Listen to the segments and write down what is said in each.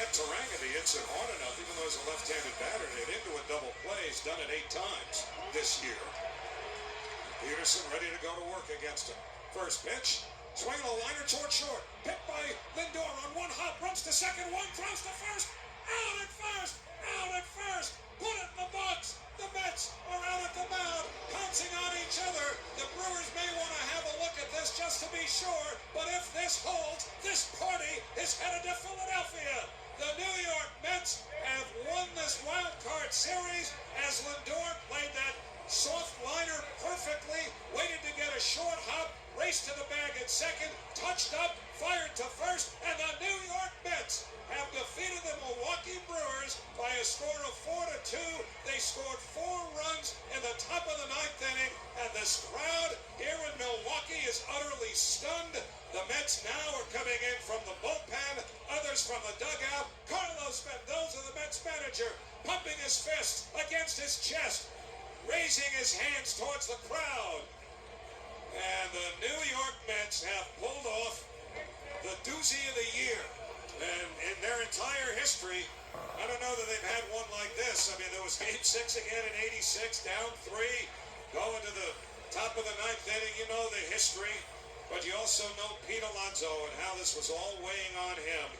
that Tarangany hits it hard enough, even though he's a left-handed batter, to hit into a double play. He's done it 8 times this year. Peterson ready to go to work against him. First pitch, swinging a liner toward short. Hit by Lindor on one hop, runs to second, one throws to first. Out at first, out at first. Put it in the box. The Mets are out at the mound, pouncing on each other. The Brewers may want to have a look at this just to be sure, but if this holds, this party is headed to Philadelphia. The New York Mets have won this wild card series as Lindor played that soft liner perfectly, waited to get a short hop, raced to the bag at second, touched up, fired to first, and the New York Mets have defeated the Milwaukee Brewers by a score of 4-2. They scored 4 runs in the top of the 9th inning, and this crowd here in Milwaukee is utterly stunned. The Mets now are coming in from the bullpen, others from the dugout. Carlos Mendoza, the Mets manager, pumping his fist against his chest, raising his hands towards the crowd. And the New York Mets have pulled off the doozy of the year. And in their entire history, I don't know that they've had one like this. I mean, there was Game 6 again in '86, down 3, going to the top of the 9th inning. You know the history, but you also know Pete Alonso and how this was all weighing on him.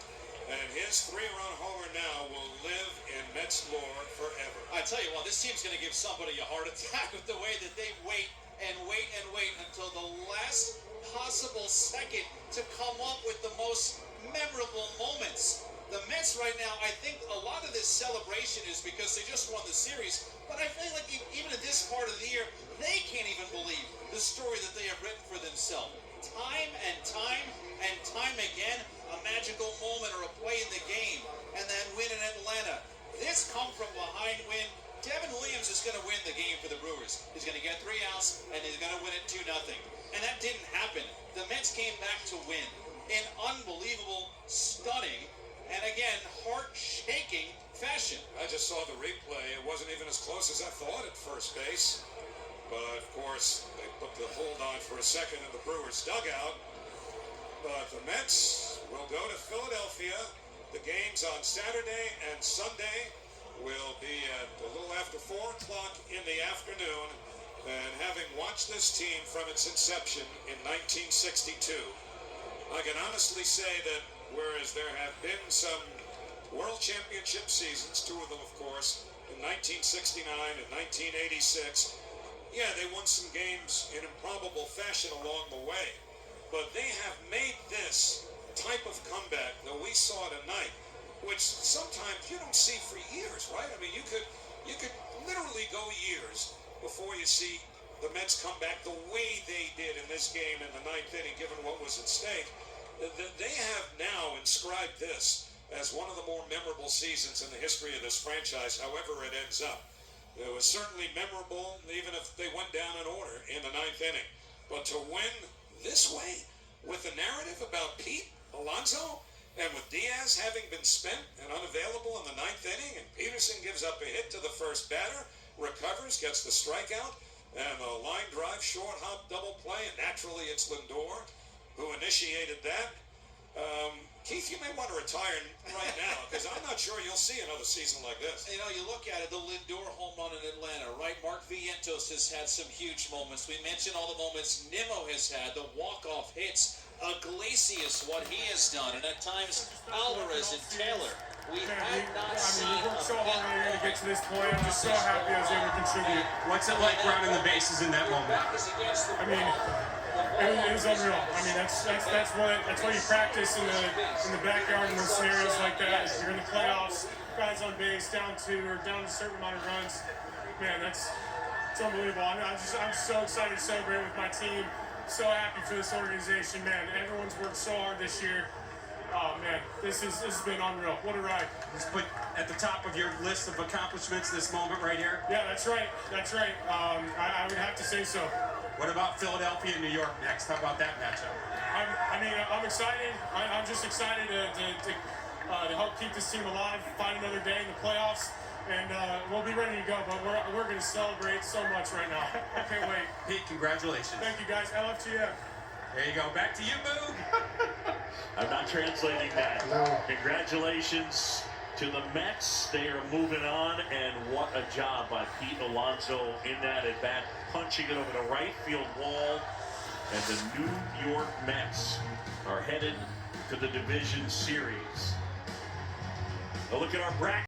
And his 3-run homer now will live in Mets lore forever. I tell you what, this team's going to give somebody a heart attack with the way that they wait and wait and wait until the last possible second to come up with the most memorable moments. The Mets right now, I think a lot of this celebration is because they just won the series, but I feel like even at this part of the year, they can't even believe the story that they have written for themselves. Time and time again, a magical moment or a play in the game, and then win in Atlanta. This come from behind win. Devin Williams is going to win the game for the Brewers. He's going to get 3 outs, and he's going to win it 2-0. And that didn't happen. The Mets came back to win in unbelievable, stunning, and again, heart-shaking fashion. I just saw the replay. It wasn't even as close as I thought at first base. But, of course, they put the hold on for a second in the Brewers' dugout. But the Mets will go to Philadelphia. The games on Saturday and Sunday will be at a little after 4 o'clock in the afternoon. And having watched this team from its inception in 1962, I can honestly say that whereas there have been some World Championship seasons, 2 of them, of course, in 1969 and 1986, yeah, they won some games in improbable fashion along the way. But they have made this type of comeback that we saw tonight, which sometimes you don't see for years, right? I mean, you could literally go years before you see the Mets come back the way they did in this game in the 9th inning, given what was at stake. They have now inscribed this as one of the more memorable seasons in the history of this franchise, however it ends up. It was certainly memorable, even if they went down in order in the 9th inning. But to win this way, with the narrative about Pete Alonso, and with Diaz having been spent and unavailable in the 9th inning, and Peterson gives up a hit to the first batter, recovers, gets the strikeout, and a line drive, short hop, double play, and naturally it's Lindor who initiated that. Keith, you may want to retire right now, because I'm not sure you'll see another season like this. You know, you look at it, the Lindor home run in Atlanta, right? Mark Vientos has had some huge moments. We mentioned all the moments Nimmo has had, the walk-off hits. Iglesias, what he has done, and at times Alvarez and Taylor. We have not seen. We worked so hard to get to this point. I'm just so happy I was able to contribute. What's it like rounding the bases in that moment? I mean, it was unreal. I mean, that's what you practice in the backyard in those scenarios like that. If you're in the playoffs, guys on base, down 2 or down a certain amount of runs. Man, it's unbelievable. I'm so excited to celebrate with my team. So happy for this organization, man. Everyone's worked so hard this year. Oh man, this has been unreal. What a ride. Just put at the top of your list of accomplishments this moment right here. Yeah, that's right. I would have to say so. What about Philadelphia and New York next? How about that matchup? I'm excited. I'm just excited to help keep this team alive, find another day in the playoffs. And we'll be ready to go, but we're going to celebrate so much right now. I can't wait. Pete, congratulations. Thank you, guys. LFGF. There you go. Back to you, Boo. I'm not translating that. No. Congratulations to the Mets. They are moving on, and what a job by Pete Alonso in that at bat, punching it over the right field wall. And the New York Mets are headed to the division series. A look at our bracket.